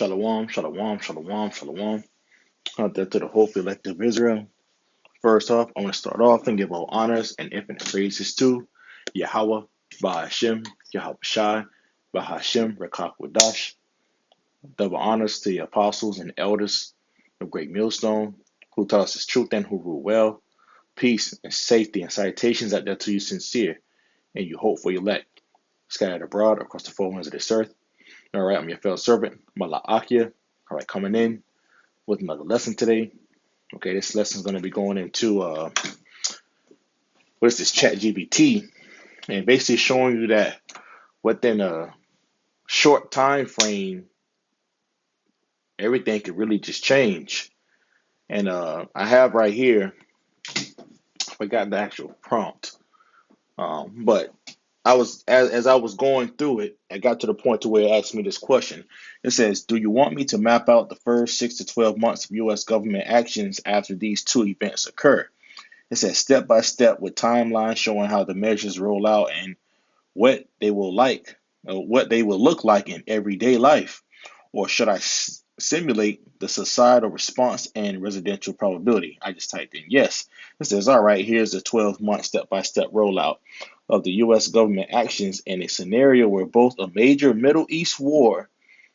Shalom, shalom, shalom, shalom. Out there to the whole elective Israel. First off, I want to start off and give all honors and infinite praises to Yahweh, Bahashem, Yahweh Shai, Bahashem, Rekak Wadash. Double honors to the apostles and elders of Great Millstone, who taught us his truth and who rule well. Peace and safety and salutations out there to you sincere and you hope for elect, scattered abroad across the four winds of this earth. All right, I'm your fellow servant, Mala Akia. All right, coming in with another lesson today. Okay, this lesson is going to be going into what is this Chat GBT, and basically showing you that within a short time frame, everything could really just change. And I have right here, I forgot the actual prompt, but I was as I was going through it, I got to the point to where it asked me this question. It says, "Do you want me to map out the first 6 to 12 months of U.S. government actions after these two events occur?" It says step by step with timelines showing how the measures roll out and what they will look like in everyday life, or should I simulate the societal response and residential probability? I just typed in yes. It says, all right, here's a 12-month step-by-step rollout of the U.S. government actions in a scenario where both a major Middle East war,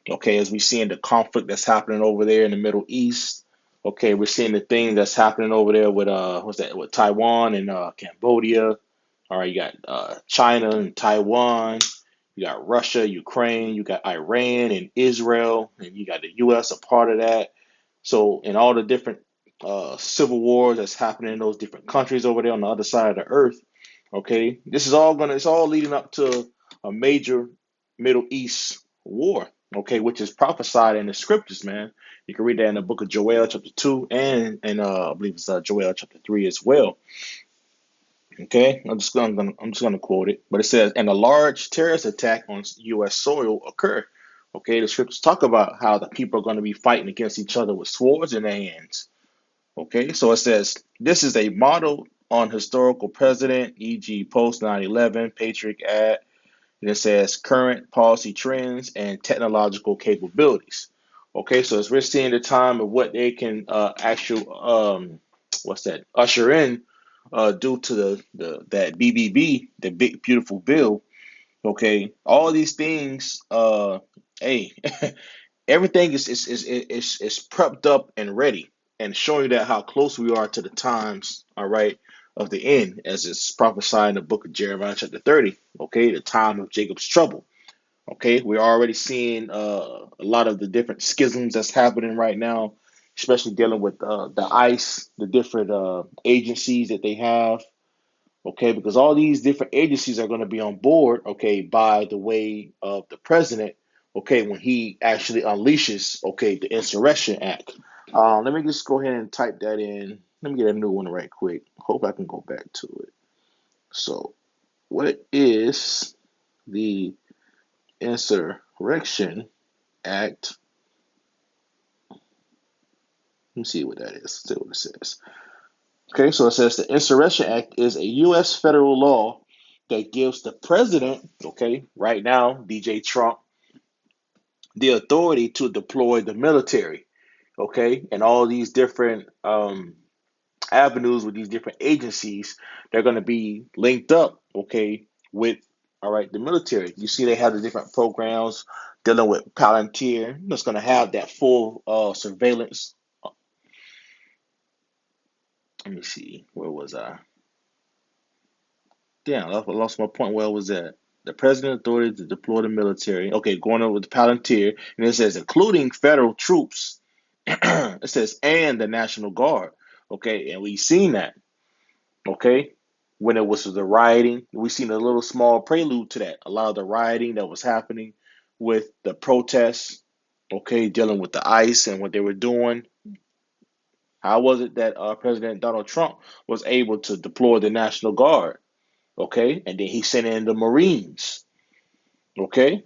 okay, as we see in the conflict that's happening over there in the Middle East. Okay, we're seeing the thing that's happening over there with with Taiwan and Cambodia. All right, you got China and Taiwan. You got Russia, Ukraine. You got Iran and Israel, and you got the U.S. a part of that. So, in all the different civil wars that's happening in those different countries over there on the other side of the earth. Okay, this is it's all leading up to a major Middle East war. Okay, which is prophesied in the scriptures, man. You can read that in the book of Joel, chapter 2, and I believe it's Joel, chapter 3 as well. Okay, I'm just gonna quote it, but it says, "And a large terrorist attack on U.S. soil occurred." Okay, the scriptures talk about how the people are going to be fighting against each other with swords in their hands. Okay, so it says this is a model on historical precedent, e.g., post 9/11, Patriot Act, and it says current policy trends and technological capabilities. Okay, so as we're seeing the time of what they can usher in due to that BBB, the big beautiful bill. Okay, all these things. Hey, everything is prepped up and ready, and showing you that how close we are to the times. All right, of the end, as it's prophesied in the book of Jeremiah chapter 30. Okay, the time of Jacob's trouble. Okay, we're already seeing a lot of the different schisms that's happening right now, especially dealing with the ICE, the different agencies that they have. Okay, because all these different agencies are going to be on board. Okay, by the way of the president. Okay, when he actually unleashes. Okay, the Insurrection Act. Let me just go ahead and type that in. Let me get a new one right quick. Hope I can go back to it. So, what is the Insurrection Act? Let me see what that is. See what it says. Okay, so it says the Insurrection Act is a U.S. federal law that gives the president, okay, right now, DJ Trump, the authority to deploy the military, okay, and all these different avenues with these different agencies. They're going to be linked up, okay, with, all right, the military. You see, they have the different programs dealing with Palantir. That's going to have that full surveillance. Let me see, where was I? Damn, I lost my point. Where was that? The president authority to deploy the military. Okay, going on with the Palantir, and it says including federal troops. It says and the National Guard. Okay, and we've seen that. Okay, when it was the rioting, we've seen a little small prelude to that. A lot of the rioting that was happening with the protests. Okay, dealing with the ICE and what they were doing. How was it that President Donald Trump was able to deploy the National Guard? Okay, and then he sent in the Marines. Okay,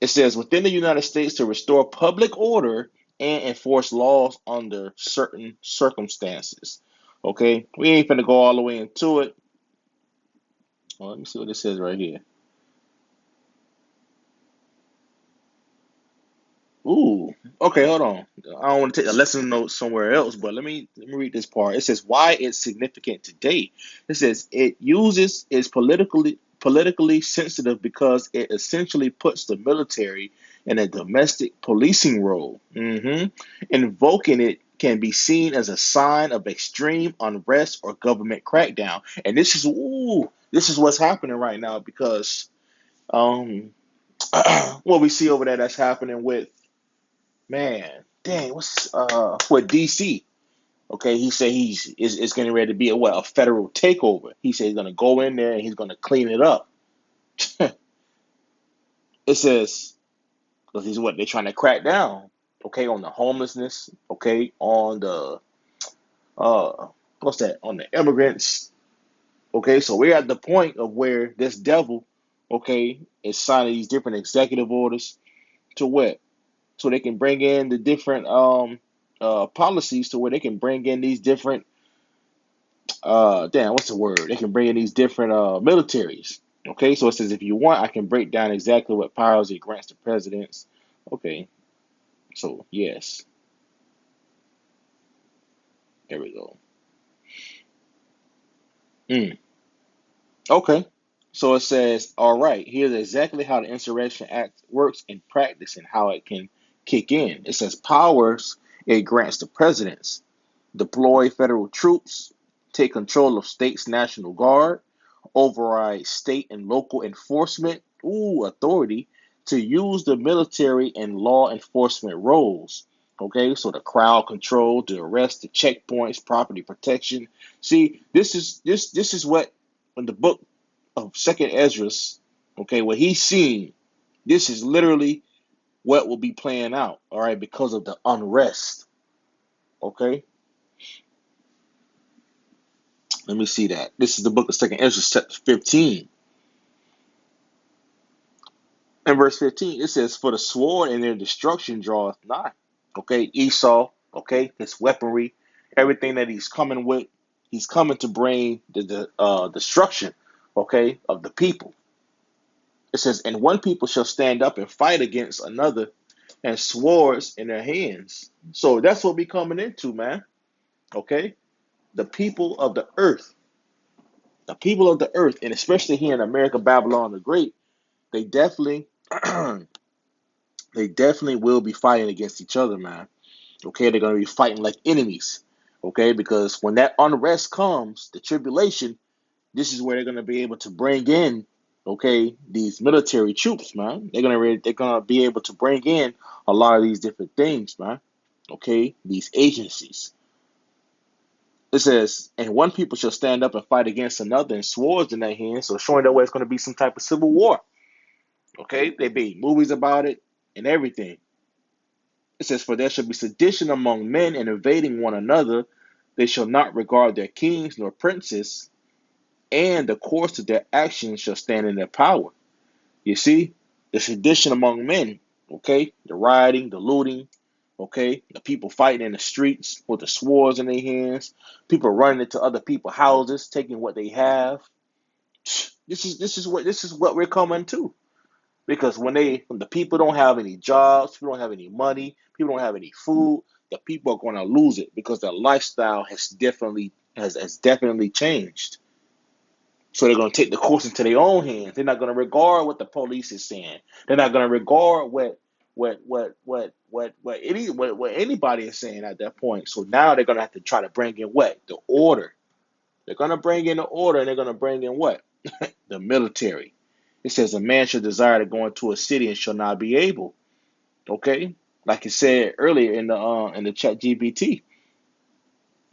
it says within the United States to restore public order and enforce laws under certain circumstances. Okay, we ain't gonna go all the way into it. Well, let me see what it says right here. Ooh. Okay, hold on. I don't want to take a lesson note somewhere else, but let me read this part. It says why it's significant today. It says it uses is politically sensitive because it essentially puts the military in a domestic policing role. Invoking it can be seen as a sign of extreme unrest or government crackdown. And this is what's happening right now because um what we see over there that's happening with man, dang, what's with DC? Okay, he said is getting ready to be a federal takeover. He said he's gonna go in there and he's gonna clean it up. It says because he's what they're trying to crack down. Okay, on the homelessness. Okay, on the uh what's that? On the immigrants. Okay, so we're at the point of where this devil, okay, is signing these different executive orders to what? So they can bring in the different policies to where they can bring in these different damn, what's the word? They can bring in these different militaries. Okay, so it says if you want, I can break down exactly what powers it grants to presidents. Okay, so yes, there we go. Mm, okay, so it says, all right, here's exactly how the Insurrection Act works in practice and how it can kick in. It says powers it grants to presidents deploy federal troops, take control of states' national guard, override state and local enforcement authority to use the military and law enforcement roles. Okay, so the crowd control, the arrest, the checkpoints, property protection. See, this is what in the book of Second Esdras, okay, what he's seeing, this is literally what will be playing out, all right, because of the unrest. Okay, let me see that. This is the book of Second Esdras, chapter 15. In verse 15, it says, for the sword and their destruction draweth nigh. Okay, Esau, okay, his weaponry, everything that he's coming to bring the destruction, okay, of the people. It says, and one people shall stand up and fight against another, and swords in their hands. So that's what we coming into, man. Okay, the people of the earth, the people of the earth, and especially here in America, Babylon the Great, they definitely, they definitely will be fighting against each other, man. Okay, they're going to be fighting like enemies. Okay, because when that unrest comes, the tribulation, this is where they're going to be able to bring in, okay, these military troops, man. They're gonna be able to bring in a lot of these different things, man. Okay, these agencies. It says, and one people shall stand up and fight against another, and swords in their hands. So showing that way it's going to be some type of civil war. Okay, they made movies about it and everything. It says, for there shall be sedition among men and invading one another. They shall not regard their kings nor princes, and the course of their actions shall stand in their power. You see, the sedition among men, okay, the rioting, the looting, okay, the people fighting in the streets with the swords in their hands, people running into other people's houses, taking what they have. This is what we're coming to. Because when the people don't have any jobs, people don't have any money, people don't have any food, the people are going to lose it because their lifestyle has definitely changed. So they're going to take the course into their own hands. They're not going to regard what the police is saying. They're not going to regard what anybody is saying at that point. So now they're going to have to try to bring in what? The order. They're going to bring in the order, and they're going to bring in what? The military. It says a man should desire to go into a city and shall not be able. Okay, like it said earlier in the chat GBT,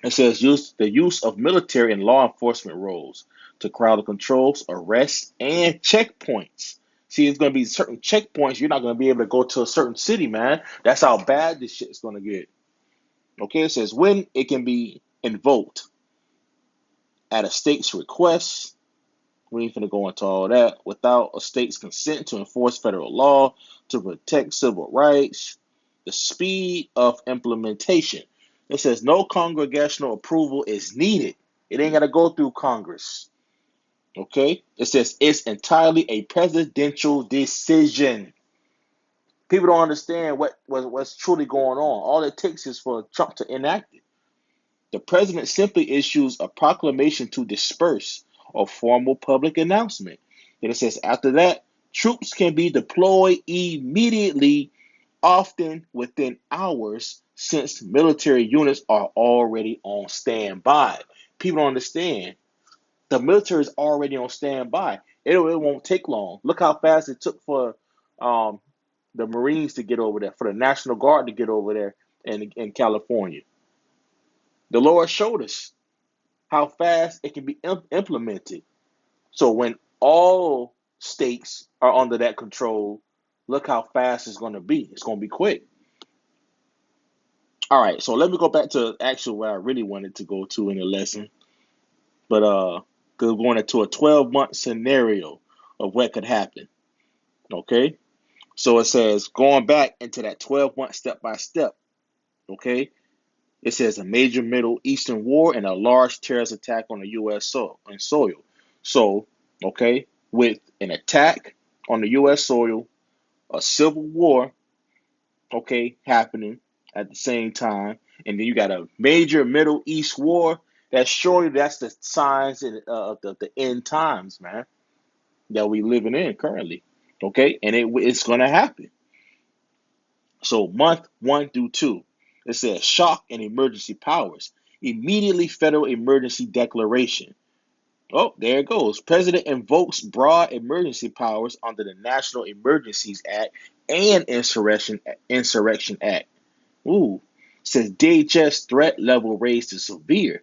it says use the use of military and law enforcement roles to crowd controls, arrests, and checkpoints. See, it's going to be certain checkpoints. You're not going to be able to go to a certain city, man. That's how bad this shit is going to get. Okay, it says when it can be invoked at a state's request. We ain't finna go into all that. Without a state's consent to enforce federal law to protect civil rights, the speed of implementation. It says no congressional approval is needed. It ain't got to go through Congress. Okay? It says it's entirely a presidential decision. People don't understand what's truly going on. All it takes is for Trump to enact it. The president simply issues a proclamation to disperse a formal public announcement. Then it says after that, troops can be deployed immediately, often within hours, since military units are already on standby. People don't understand. The military is already on standby. It won't take long. Look how fast it took for um, the Marines to get over there, for the National Guard to get over there in California. The Lord showed us how fast it can be implemented. So when all states are under that control, look how fast it's going to be. It's going to be quick. All right, so let me go back to actually where I really wanted to go to in the lesson, but going into a 12-month scenario of what could happen. Okay, so it says going back into that 12-month step by step. Okay, it says a major Middle Eastern war and a large terrorist attack on the U.S. soil. So, okay, with an attack on the U.S. soil, a civil war, okay, happening at the same time, and then you got a major Middle East war. That's the signs of the end times, man, that we living in currently. Okay, and it's gonna happen. So month 1 through 2, it says shock and emergency powers. Immediately federal emergency declaration. Oh, there it goes. President invokes broad emergency powers under the National Emergencies Act and Insurrection Act. Ooh, says DHS threat level raised to severe.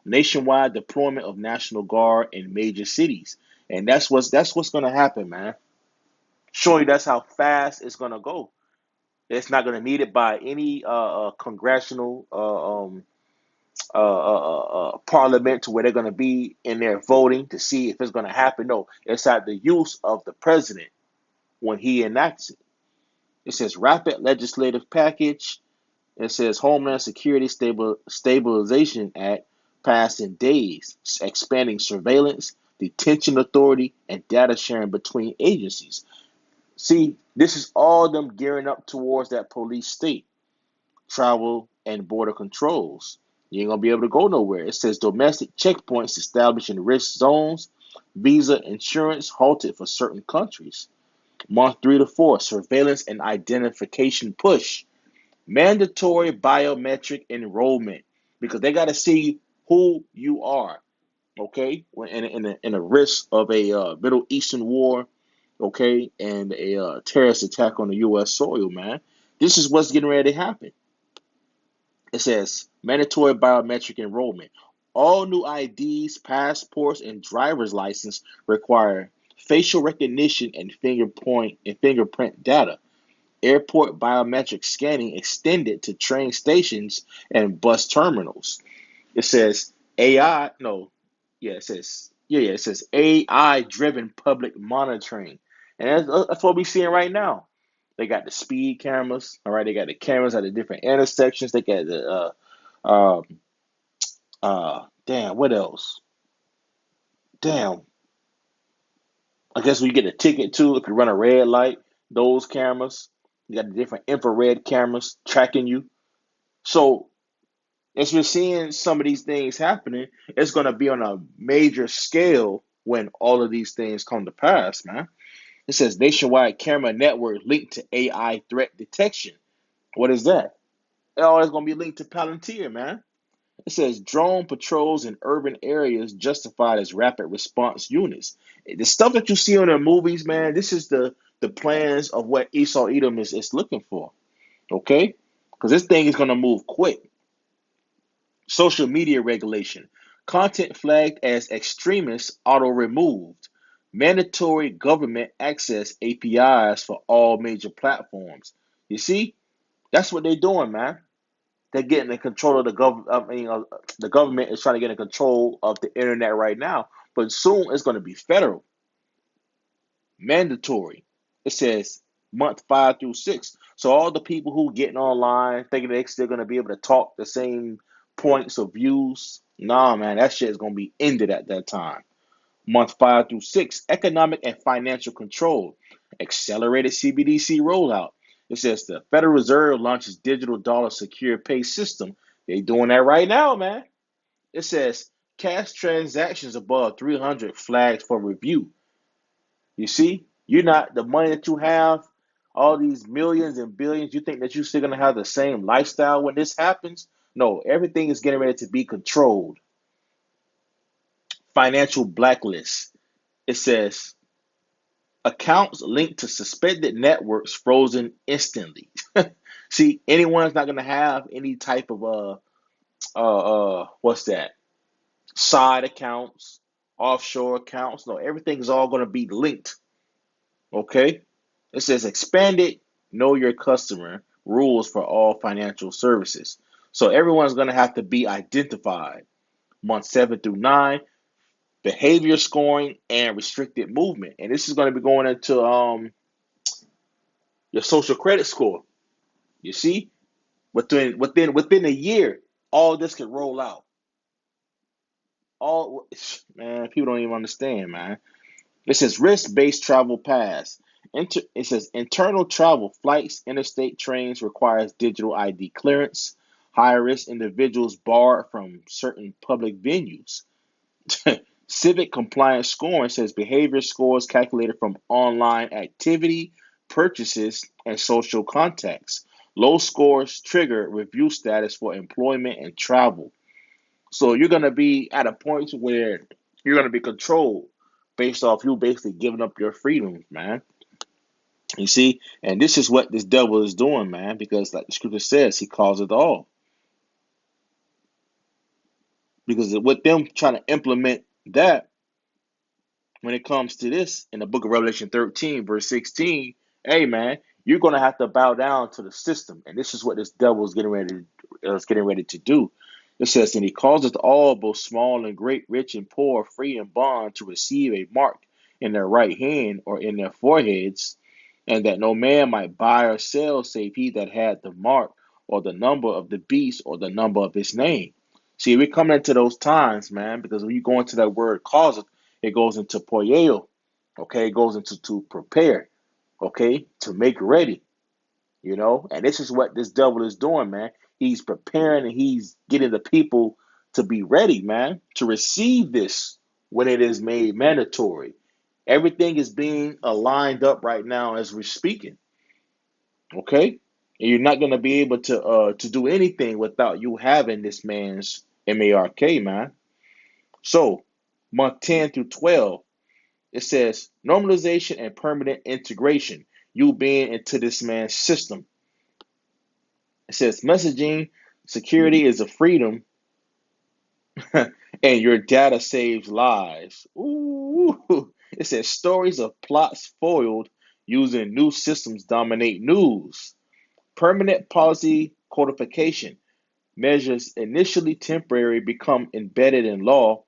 Nationwide deployment of National Guard in major cities, and that's what's gonna happen, man. Show you that's how fast it's gonna go. It's not gonna need it by any congressional parliament to where they're gonna be in there voting to see if it's gonna happen. No, it's at the use of the president when he enacts it. It says rapid legislative package. It says Homeland Security Stabilization Act passed in days, expanding surveillance, detention authority, and data sharing between agencies. See, this is all them gearing up towards that police state, travel, and border controls. You ain't gonna be able to go nowhere. It says domestic checkpoints established in risk zones, visa insurance halted for certain countries. Month 3 to 4, surveillance and identification push. Mandatory biometric enrollment because they got to see who you are. Okay, in a risk of a Middle Eastern war, okay, and a terrorist attack on the U.S. soil, man. This is what's getting ready to happen. It says mandatory biometric enrollment. All new IDs, passports, and driver's license require facial recognition and fingerprint data. Airport biometric scanning extended to train stations and bus terminals. It says AI, no, yeah, it says AI driven public monitoring. And that's what we're seeing right now. They got the speed cameras, all right, they got the cameras at the different intersections, they got the um damn, what else? Damn, I guess we get a ticket too if you run a red light, those cameras. You got the different infrared cameras tracking you. So as we're seeing some of these things happening, it's going to be on a major scale when all of these things come to pass, man. It says nationwide camera network linked to AI threat detection. What is that? Oh, it's going to be linked to Palantir, man. It says drone patrols in urban areas justified as rapid response units. The stuff that you see on the movies, man, this is the plans of what Esau Edom is looking for, okay? Because this thing is going to move quick. Social media regulation. Content flagged as extremist auto removed. Mandatory government access APIs for all major platforms. You see, that's what they're doing, man. They're getting in control of the government. The government is trying to get in control of the internet right now, but soon it's going to be federal, mandatory. It says month 5 through 6. So all the people who getting online thinking they're still going to be able to talk the same points of views, nah, man, that shit is going to be ended at that time. Month 5 through 6, economic and financial control, accelerated CBDC rollout. It says the Federal Reserve launches digital dollar secure pay system. They doing that right now, man. It says cash transactions above 300 flagged for review. You see, you're not the money that you have, all these millions and billions. You think that you're still gonna have the same lifestyle when this happens? No, everything is getting ready to be controlled. Financial blacklist. It says accounts linked to suspended networks frozen instantly. See, anyone's not gonna have any type of what's that? Side accounts, offshore accounts. No, everything's all gonna be linked. Okay. It says expanded know your customer rules for all financial services. So everyone's gonna have to be identified. Month 7 through 9, behavior scoring and restricted movement. And this is going to be going into your social credit score. You see, within a year, all this could roll out. All man, people don't even understand, man. It says risk-based travel pass. It says internal travel flights, interstate trains requires digital ID clearance. High-risk individuals barred from certain public venues. Civic compliance scoring says behavior scores calculated from online activity, purchases, and social contacts. Low scores trigger review status for employment and travel. So you're going to be at a point where you're going to be controlled based off you basically giving up your freedoms, man. You see, and this is what this devil is doing, man, because like the scripture says, he calls it all. Because with them trying to implement that, when it comes to this in the book of Revelation 13, verse 16, hey man, you're gonna have to bow down to the system. And this is what this devil is getting ready to do. It says, and he causeth all, both small and great, rich and poor, free and bond, to receive a mark in their right hand or in their foreheads, and that no man might buy or sell save he that had the mark or the number of the beast or the number of his name. See, we're coming into those times, man, because when you go into that word causeth, it goes into poieo, okay? It goes into to prepare, okay? To make ready, And this is what this devil is doing, man. He's preparing and he's getting the people to be ready, man, to receive this when it is made mandatory. Everything is being aligned up right now as we're speaking, okay? And you're not going to be able to do anything without you having this man's mark, man. So, month 10 through 12, it says normalization and permanent integration. You being into this man's system. It says messaging security is a freedom, and your data saves lives. Ooh. It says stories of plots foiled using new systems dominate news. Permanent policy codification. Measures initially temporary become embedded in law.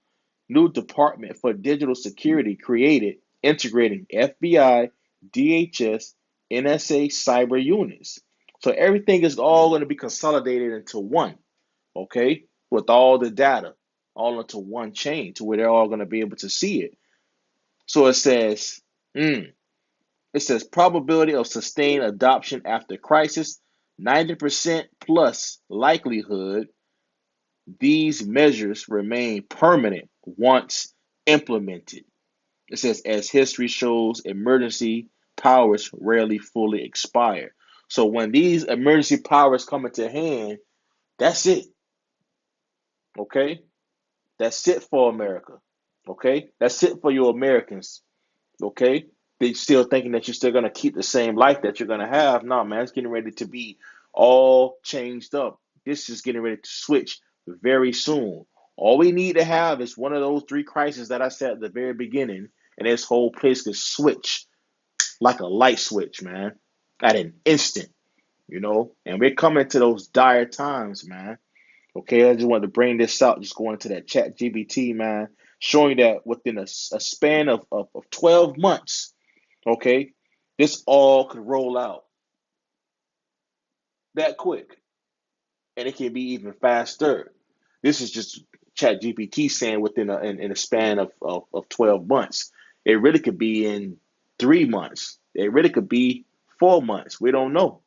New Department for Digital Security created, integrating FBI, DHS, NSA cyber units. So everything is all going to be consolidated into one, okay, with all the data all into one chain to where they're all going to be able to see it. So mm, it says probability of sustained adoption after crisis, 90% plus likelihood these measures remain permanent once implemented. It says, as history shows, emergency powers rarely fully expire. So when these emergency powers come into hand, that's it. Okay? That's it for America. Okay? That's it for you Americans. Okay? They still thinking that you're still gonna keep the same life that you're gonna have. No, man, it's getting ready to be all changed up. This is getting ready to switch very soon. All we need to have is one of those three crises that I said at the very beginning, and this whole place could switch like a light switch, man, at an instant. And we're coming to those dire times, man. Okay, I just wanted to bring this out, just going into that chat GBT, man, showing that within a span of 12 months, okay, this all could roll out that quick, and it can be even faster. This is just chat GPT saying within in a span of 12 months. It really could be in 3 months. It really could be 4 months. We don't know.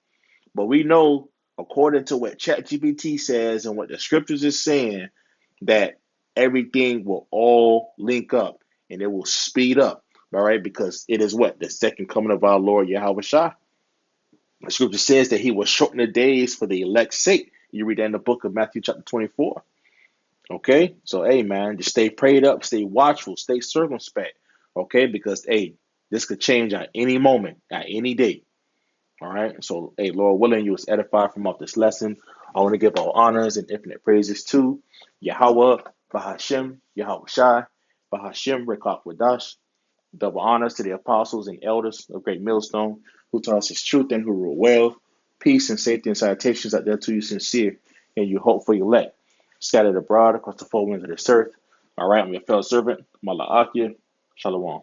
But we know, according to what ChatGPT says and what the scriptures is saying, that everything will all link up and it will speed up. All right, because it is what? The second coming of our Lord Yahweh Shah. The scripture says that he will shorten the days for the elect's sake. You read that in the book of Matthew chapter 24. Okay, so hey man, just stay prayed up, stay watchful, stay circumspect. Okay, because hey, this could change at any moment, at any day. All right, so hey, Lord willing, you was edified from off this lesson. I want to give all honors and infinite praises to Yahweh, Bahashem, Yahweh Shai, Bahashem, Rekach Wadash. Double honors to the apostles and elders of Great Millstone who taught us his truth and who rule well. Peace and safety and salutations out there to you sincere and you hope for your elect. Scattered abroad across the four winds of this earth. All right, I'm your fellow servant, Malaakia. Shalom.